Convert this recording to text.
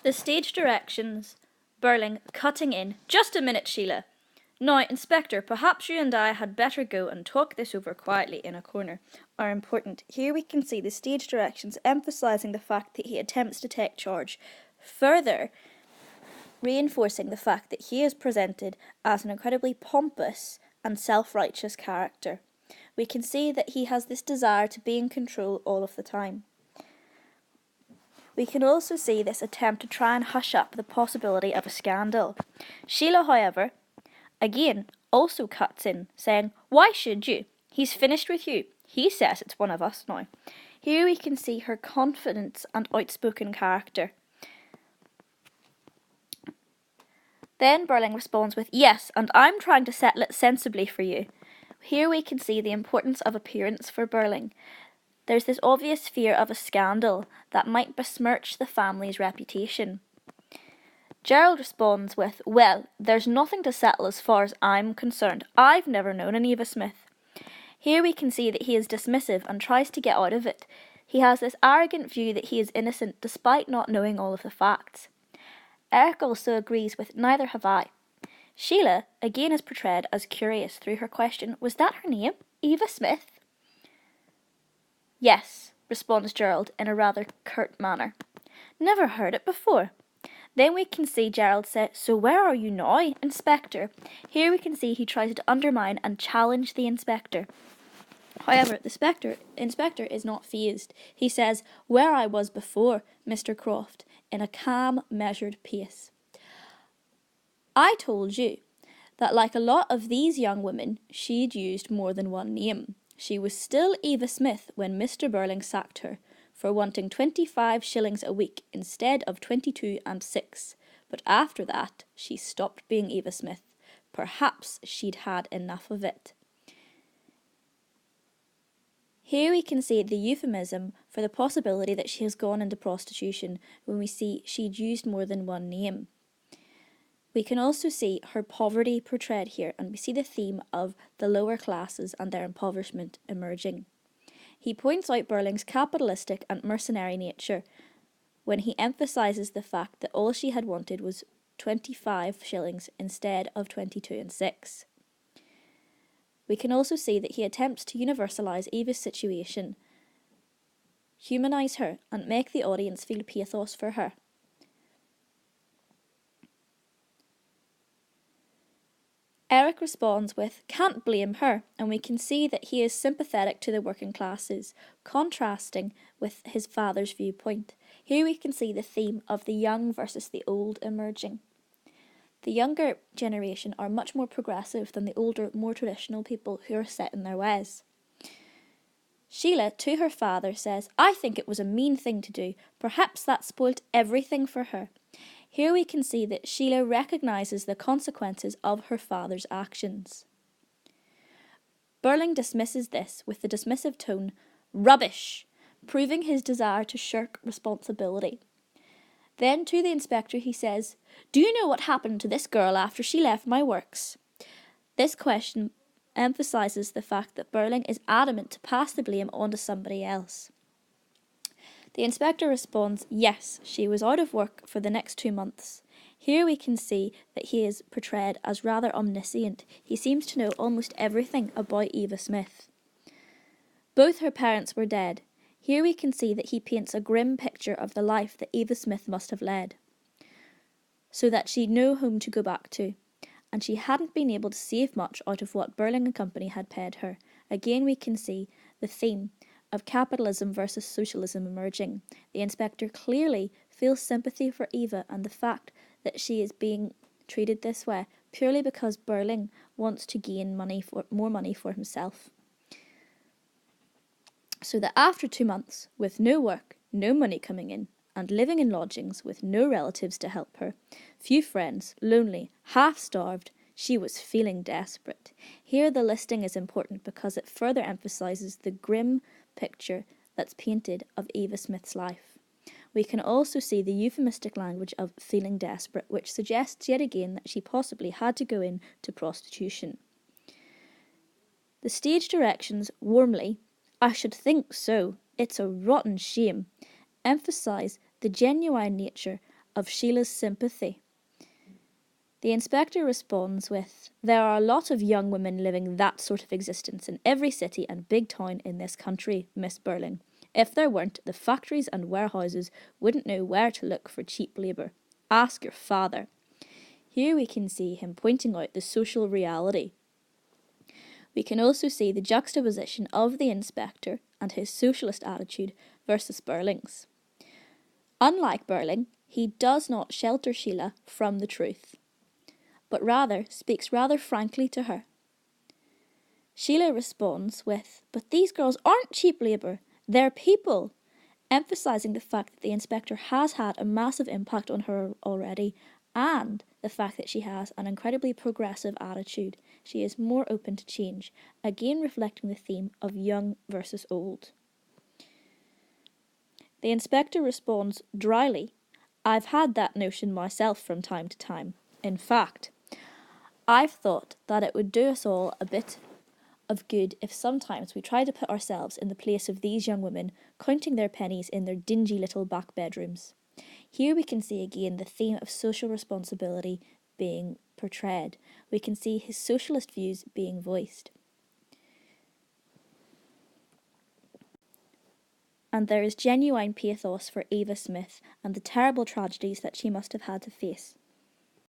The stage directions, Burling cutting in. Just a minute, Sheila. Now, Inspector, perhaps you and I had better go and talk this over quietly in a corner, are important. Here we can see the stage directions emphasising the fact that he attempts to take charge, further reinforcing the fact that he is presented as an incredibly pompous and self-righteous character. We can see that he has this desire to be in control all of the time. We can also see this attempt to try and hush up the possibility of a scandal. Sheila, however, again, also cuts in, saying, "Why should you? He's finished with you. He says it's one of us now." Here we can see her confidence and outspoken character. Then Burling responds with, "Yes, and I'm trying to settle it sensibly for you." Here we can see the importance of appearance for Burling. There's this obvious fear of a scandal that might besmirch the family's reputation. Gerald responds with, "Well, there's nothing to settle as far as I'm concerned. I've never known an Eva Smith." Here we can see that he is dismissive and tries to get out of it. He has this arrogant view that he is innocent despite not knowing all of the facts. Eric also agrees with, "Neither have I." Sheila again is portrayed as curious through her question, "Was that her name? Eva Smith?" "Yes," responds Gerald in a rather curt manner. "Never heard it before." Then we can see Gerald say, "So where are you now, Inspector?" Here we can see he tries to undermine and challenge the Inspector. However, the Inspector is not fazed. He says, "Where I was before, Mr. Croft," in a calm, measured pace. "I told you that like a lot of these young women, she'd used more than one name. She was still Eva Smith when Mr. Burling sacked her for wanting 25 shillings a week instead of 22 and 6. But after that, she stopped being Eva Smith. Perhaps she'd had enough of it." Here we can see the euphemism for the possibility that she has gone into prostitution when we see she'd used more than one name. We can also see her poverty portrayed here, and we see the theme of the lower classes and their impoverishment emerging. He points out Burling's capitalistic and mercenary nature when he emphasises the fact that all she had wanted was 25 shillings instead of 22 and 6. We can also see that he attempts to universalise Eva's situation, humanise her, and make the audience feel pathos for her. Eric responds with, "Can't blame her," and we can see that he is sympathetic to the working classes, contrasting with his father's viewpoint. Here we can see the theme of the young versus the old emerging. The younger generation are much more progressive than the older, more traditional people who are set in their ways. Sheila, to her father, says, "I think it was a mean thing to do. Perhaps that spoilt everything for her." Here we can see that Sheila recognises the consequences of her father's actions. Burling dismisses this with the dismissive tone, "Rubbish," proving his desire to shirk responsibility. Then to the Inspector he says, "Do you know what happened to this girl after she left my works?" This question emphasises the fact that Burling is adamant to pass the blame onto somebody else. The Inspector responds, "Yes, she was out of work for the next 2 months." Here we can see that he is portrayed as rather omniscient. He seems to know almost everything about Eva Smith. Both her parents were dead. Here we can see that he paints a grim picture of the life that Eva Smith must have led, so that she'd no home to go back to, and she hadn't been able to save much out of what Burling and Company had paid her. Again we can see the theme of capitalism versus socialism emerging. The Inspector clearly feels sympathy for Eva and the fact that she is being treated this way purely because Burling wants to gain more money for himself. So that after 2 months, with no work, no money coming in, and living in lodgings with no relatives to help her, few friends, lonely, half-starved, she was feeling desperate. Here the listing is important because it further emphasises the grim picture that's painted of Eva Smith's life. We can also see the euphemistic language of feeling desperate, which suggests yet again that she possibly had to go into prostitution. The stage directions warmly, "I should think so, it's a rotten shame," emphasise the genuine nature of Sheila's sympathy. The inspector responds with, "There are a lot of young women living that sort of existence in every city and big town in this country, Miss Burling. If there weren't, the factories and warehouses wouldn't know where to look for cheap labour. Ask your father." Here we can see him pointing out the social reality. We can also see the juxtaposition of the inspector and his socialist attitude versus Burling's. Unlike Burling, he does not shelter Sheila from the truth, but rather speaks rather frankly to her. Sheila responds with, "But these girls aren't cheap labour, they're people," emphasising the fact that the inspector has had a massive impact on her already, and the fact that she has an incredibly progressive attitude. She is more open to change, again reflecting the theme of young versus old. The inspector responds dryly, "I've had that notion myself from time to time. In fact, I've thought that it would do us all a bit of good if sometimes we try to put ourselves in the place of these young women, counting their pennies in their dingy little back bedrooms." Here we can see again the theme of social responsibility being portrayed. We can see his socialist views being voiced. And there is genuine pathos for Eva Smith and the terrible tragedies that she must have had to face.